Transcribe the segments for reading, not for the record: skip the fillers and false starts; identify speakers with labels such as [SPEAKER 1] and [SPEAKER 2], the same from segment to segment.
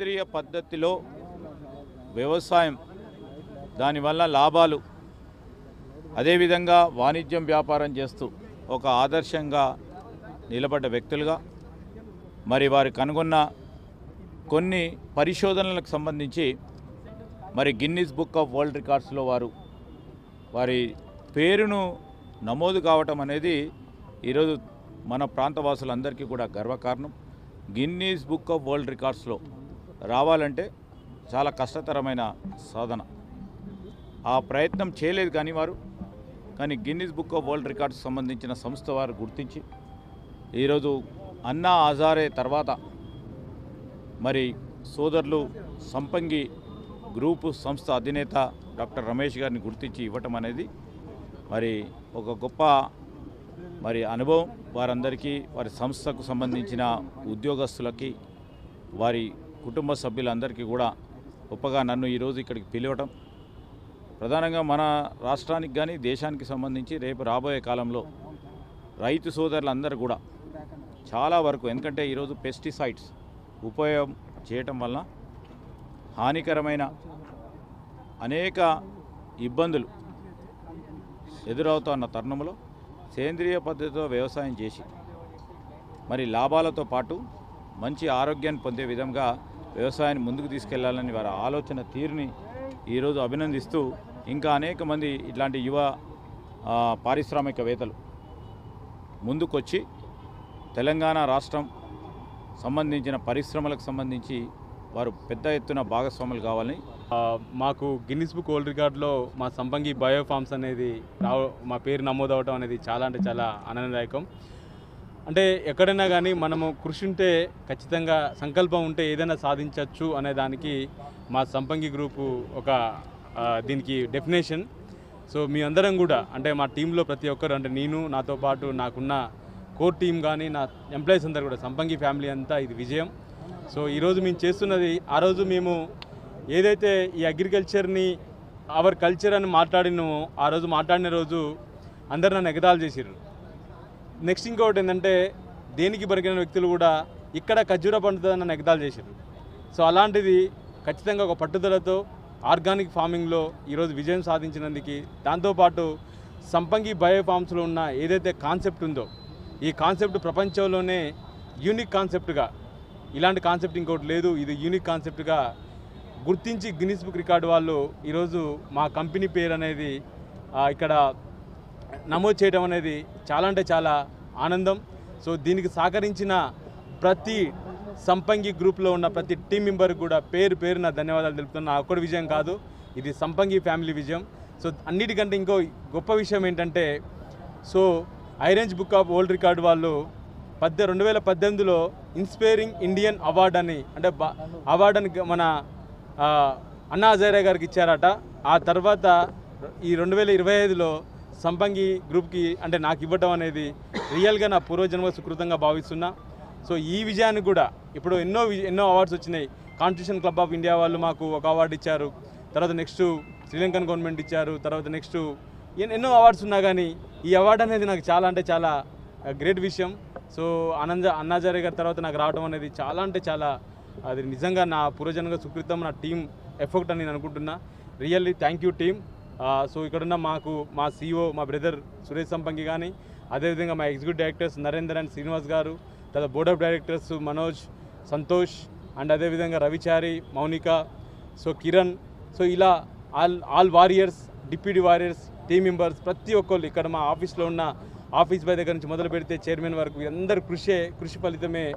[SPEAKER 1] సేంద్రియ పద్ధతిలో వ్యవసాయం, దానివల్ల లాభాలు, అదేవిధంగా వాణిజ్యం వ్యాపారం చేస్తూ ఒక ఆదర్శంగా నిలబడ్డ వ్యక్తులుగా మరి వారు కనుగొన్న కొన్ని పరిశోధనలకు సంబంధించి మరి గిన్నిస్ బుక్ ఆఫ్ వరల్డ్ రికార్డ్స్లో వారి పేరును నమోదు కావటం అనేది ఈరోజు మన ప్రాంతవాసులందరికీ కూడా గర్వకారణం. గిన్నీస్ బుక్ ఆఫ్ వరల్డ్ రికార్డ్స్లో రావాలంటే చాలా కష్టతరమైన సాధన. ఆ ప్రయత్నం చేయలేదు కానీ Guinness book of world records సంబంధించిన సంస్థ వారు గుర్తించి ఈరోజు అన్నా హజారే తర్వాత మరి సోదరులు సంపంగి గ్రూపు సంస్థ అధినేత డాక్టర్ రమేష్ గారిని గుర్తించి ఇవ్వటం అనేది మరి ఒక గొప్ప అనుభవం. వారందరికీ, వారి సంస్థకు సంబంధించిన ఉద్యోగస్తులకి, వారి కుటుంబ సభ్యులందరికీ కూడా గొప్పగా నన్ను ఈరోజు ఇక్కడికి పిలవటం, ప్రధానంగా మన రాష్ట్రానికి కానీ దేశానికి సంబంధించి రేపు రాబోయే కాలంలో రైతు సోదరులందరూ కూడా చాలా వరకు, ఎందుకంటే ఈరోజు పెస్టిసైడ్స్ ఉపయోగం చేయటం వలన హానికరమైన అనేక ఇబ్బందులు ఎదురవుతున్న తరుణంలో సేంద్రియ పద్ధతితో వ్యవసాయం చేసి మరి లాభాలతో పాటు మంచి ఆరోగ్యాన్ని పొందే విధంగా వ్యవసాయాన్ని ముందుకు తీసుకెళ్లాలని వారి ఆలోచన తీరుని ఈరోజు అభినందిస్తూ, ఇంకా అనేక మంది ఇట్లాంటి యువ పారిశ్రామికవేత్తలు ముందుకొచ్చి తెలంగాణ రాష్ట్రం సంబంధించిన పరిశ్రమలకు సంబంధించి వారు పెద్ద ఎత్తున భాగస్వాములు కావాలని.
[SPEAKER 2] మాకు గిన్నిస్ బుక్ వరల్డ్ రికార్డులో మా సంపంగి బయో ఫార్మ్స్ అనేది మా పేరు నమోదవటం అనేది చాలా అంటే చాలా ఆనందదాయకం. అంటే ఎక్కడైనా కానీ మనము కృషి ఉంటే, ఖచ్చితంగా సంకల్పం ఉంటే ఏదైనా సాధించవచ్చు అనే దానికి మా సంపంగి గ్రూపు ఒక దీనికి డెఫినేషన్. సో మీ అందరం కూడా, అంటే మా టీంలో ప్రతి ఒక్కరు, అంటే నేను, నాతో పాటు నాకున్న కోర్ టీం కానీ నా ఎంప్లాయీస్ అందరూ కూడా, సంపంగి ఫ్యామిలీ అంతా ఇది విజయం. సో ఈరోజు మేము చేస్తున్నది, ఆ రోజు మేము ఏదైతే ఈ అగ్రికల్చర్ని అవర్ కల్చర్ అని మాట్లాడినామో, ఆ రోజు మాట్లాడిన రోజు అందరు నన్ను ఎగతాళి చేసిర్రు. నెక్స్ట్ ఇంకొకటి ఏంటంటే, దేనికి బరికిన వ్యక్తులు కూడా ఇక్కడ ఖర్జూర పండుతుందని నన్ను ఎగతాళి చేసిర్రు. సో అలాంటిది ఖచ్చితంగా ఒక పట్టుదలతో ఆర్గానిక్ ఫార్మింగ్లో ఈరోజు విజయం సాధించినందుకు, దాంతోపాటు సంపంగి బయో ఫార్మ్స్లో ఉన్న ఏదైతే కాన్సెప్ట్ ఉందో, ఈ కాన్సెప్ట్ ప్రపంచంలోనే యూనిక్ కాన్సెప్ట్గా, ఇలాంటి కాన్సెప్ట్ ఇంకోటి లేదు, ఇది యూనిక్ కాన్సెప్ట్గా గుర్తించి గిన్నిస్ బుక్ రికార్డు వాళ్ళు ఈరోజు మా కంపెనీ పేరు అనేది ఇక్కడ నమోదు చేయడం అనేది చాలా అంటే చాలా ఆనందం. సో దీనికి సహకరించిన ప్రతి సంపంగి గ్రూప్లో ఉన్న ప్రతి టీం మెంబర్కి కూడా పేరున ధన్యవాదాలు తెలుపుతున్నా. ఒక్కడి విజయం కాదు, ఇది సంపంగి ఫ్యామిలీ విజయం. సో అన్నిటికంటే ఇంకో గొప్ప విషయం ఏంటంటే, so high range book of world record వాళ్ళు 2018లో ఇన్స్పైరింగ్ ఇండియన్ అవార్డు అని, అంటే అవార్డు అని మన అన్నా హజారే గారికి ఇచ్చారట. ఆ తర్వాత ఈ 2025లో సంపంగి గ్రూప్కి, అంటే నాకు ఇవ్వటం అనేది రియల్గా నా పూర్వజన్మ సుకృతంగా భావిస్తున్నా. సో ఈ విజయాన్ని కూడా ఇప్పుడు ఎన్నో అవార్డ్స్ వచ్చినాయి. కాన్స్టిట్యూషన్ క్లబ్ ఆఫ్ ఇండియా వాళ్ళు మాకు ఒక అవార్డు ఇచ్చారు, తర్వాత నెక్స్ట్ శ్రీలంకన్ గవర్నమెంట్ ఇచ్చారు, తర్వాత నెక్స్ట్ ఎన్నో అవార్డ్స్ ఉన్నా కానీ ఈ అవార్డు అనేది నాకు చాలా అంటే చాలా గ్రేట్ విషయం. సో అన్నా హజారే గారి తర్వాత నాకు రావడం అనేది చాలా అంటే చాలా, అది నిజంగా నా పూర్వజన్మ సుకృతం, నా టీం ఎఫర్ట్ అని నేను అనుకుంటున్నా. Really thank you team. So ఇక్కడున్న మా CEO మా బ్రదర్ సురేష్ సంపంగి కానీ, అదేవిధంగా మా executive directors Narender and Srinivas గారు, తర్వాత board of directors Manoj, Santosh and అదేవిధంగా రవిచారి, మౌనిక, సో కిరణ్, సో ఇలా all warriors, deputy warriors, team members ప్రతి ఒక్కళ్ళు, ఇక్కడ మా ఆఫీస్లో ఉన్న ఆఫీస్ బాయ్ దగ్గర నుంచి మొదలు పెడితే చైర్మన్ వరకు అందరు కృషి ఫలితమే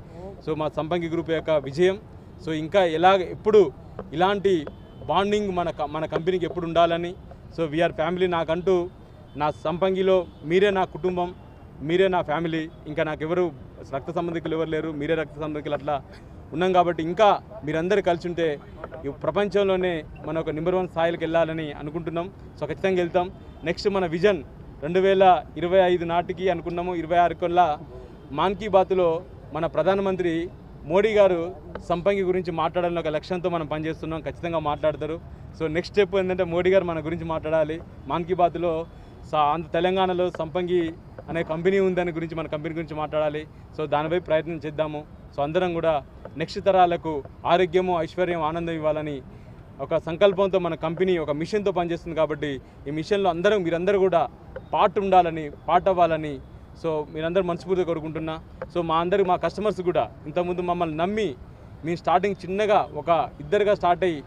[SPEAKER 2] సో మా సంపంగి గ్రూప్ యొక్క విజయం. సో ఇంకా ఎప్పుడు ఇలాంటి బాండింగ్ మన కంపెనీకి ఎప్పుడు ఉండాలని, సో వీఆర్ ఫ్యామిలీ. నాకంటూ నా సంపంగిలో మీరే నా కుటుంబం, మీరే నా ఫ్యామిలీ, ఇంకా నాకెవరు రక్త సంబంధికులు ఎవరు లేరు, మీరే రక్త సంబంధికులు, అట్లా ఉన్నాం. కాబట్టి ఇంకా మీరందరూ కలిసి ఉంటే ఈ ప్రపంచంలోనే మన ఒక నెంబర్ 1 స్థాయికి వెళ్ళాలని అనుకుంటున్నాం. సో ఖచ్చితంగా వెళ్తాం. నెక్స్ట్ మన విజన్ 2025 నాటికి అనుకున్నాము. 26 కల్లా మాన్ కీ బాత్లో మన ప్రధానమంత్రి మోడీ గారు సంపంగి గురించి మాట్లాడాలని ఒక లక్ష్యంతో మనం పనిచేస్తున్నాం. ఖచ్చితంగా మాట్లాడతారు. సో నెక్స్ట్ స్టెప్ ఏంటంటే, మోడీ గారు మన గురించి మాట్లాడాలి మాన్ కీ బాత్లో. తెలంగాణలో సంపంగి అనే కంపెనీ ఉందని గురించి, మన కంపెనీ గురించి మాట్లాడాలి. సో దానిపై ప్రయత్నం చేద్దాము. సో అందరం కూడా నెక్స్ట్ తరాలకు ఆరోగ్యము, ఐశ్వర్యం, ఆనందం ఇవ్వాలని ఒక సంకల్పంతో మన కంపెనీ ఒక మిషన్తో పనిచేస్తుంది. కాబట్టి ఈ మిషన్లో మీరందరూ కూడా పార్ట్ అవ్వాలని సో మీరందరూ మనస్ఫూర్తిగా కోరుకుంటున్నా. సో మా కస్టమర్స్ కూడా ఇంతకుముందు మమ్మల్ని నమ్మి మేము స్టార్టింగ్ చిన్నగా ఒక ఇద్దరుగా స్టార్ట్ అయ్యి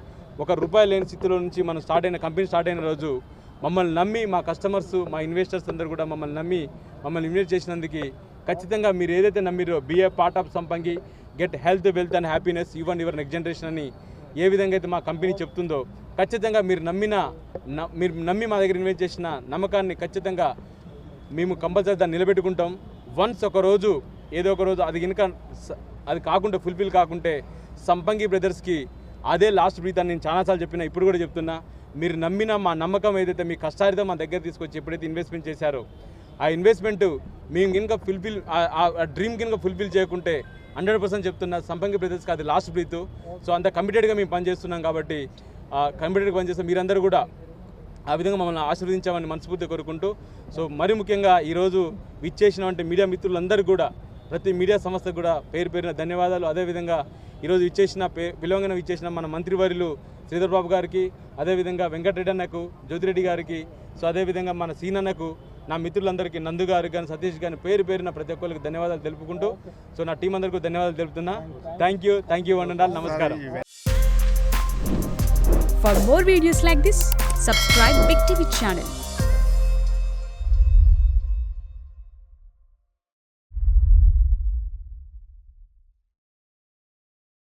[SPEAKER 2] ₹1 లేని స్థితిలో నుంచి మనం కంపెనీ స్టార్ట్ అయిన రోజు మమ్మల్ని నమ్మి మా కస్టమర్స్, మా ఇన్వెస్టర్స్ అందరూ కూడా మమ్మల్ని నమ్మి ఇన్వెస్ట్ చేసినందుకు ఖచ్చితంగా మీరు ఏదైతే నమ్మిరో బీ ఏ పార్ట్ ఆఫ్ సంపంగి, get health, wealth and happiness even your next generation అని ఏ విధంగా అయితే మా కంపెనీ చెప్తుందో ఖచ్చితంగా మీరు నమ్మి మా దగ్గర ఇన్వెస్ట్ చేసిన నమ్మకాన్ని ఖచ్చితంగా మేము కంపల్సరీ దాన్ని నిలబెట్టుకుంటాం. వన్స్ ఏదో ఒక రోజు అది కాకుండా ఫుల్ఫిల్ కాకుంటే సంపంగి బ్రదర్స్కి అదే లాస్ట్ బ్రీత్ అని నేను చాలాసార్లు చెప్పినా, ఇప్పుడు కూడా చెప్తున్నా. మీరు నమ్మిన మా నమ్మకం ఏదైతే మీ కష్టారితో మా దగ్గర తీసుకొచ్చి ఎప్పుడైతే ఇన్వెస్ట్మెంట్ చేశారో ఆ ఇన్వెస్ట్మెంట్ మేము కనుక ఆ డ్రీమ్ కనుక ఫుల్ఫిల్ చేయకుంటే 100% చెప్తున్నా సంపంగి బ్రదర్స్కి అది లాస్ట్ బ్రీత్. సో అంత కమిటెడ్గా మేము పనిచేస్తున్నాం. కాబట్టి కమిటెడ్గా పనిచేస్తే మీరందరూ కూడా ఆ విధంగా మమ్మల్ని ఆశీర్వదించామని మనస్ఫూర్తిగా కోరుకుంటూ, సో మరి ముఖ్యంగా ఈరోజు విచ్చేసినటువంటి మీడియా మిత్రులందరూ కూడా ప్రతి మీడియా సంస్థకు కూడా పేరున ధన్యవాదాలు. అదేవిధంగా ఈరోజు విలువంగా విచ్చేసిన మన మంత్రివర్యులు శ్రీధర్ బాబు గారికి, అదేవిధంగా వెంకటరెడ్డి అన్నకు, జ్యోతిరెడ్డి గారికి, సో అదేవిధంగా మన సీనన్నకు, నా మిత్రులందరికీ, నందు గారికి కానీ, సతీష్ కానీ పేరున ప్రతి ఒక్కరికి ధన్యవాదాలు తెలుపుకుంటూ, సో నా టీం అందరికీ ధన్యవాదాలు తెలుపుతున్నా. థ్యాంక్ యూ వందనాలు, నమస్కారం.
[SPEAKER 3] For more videos like this, subscribe Big TV channel.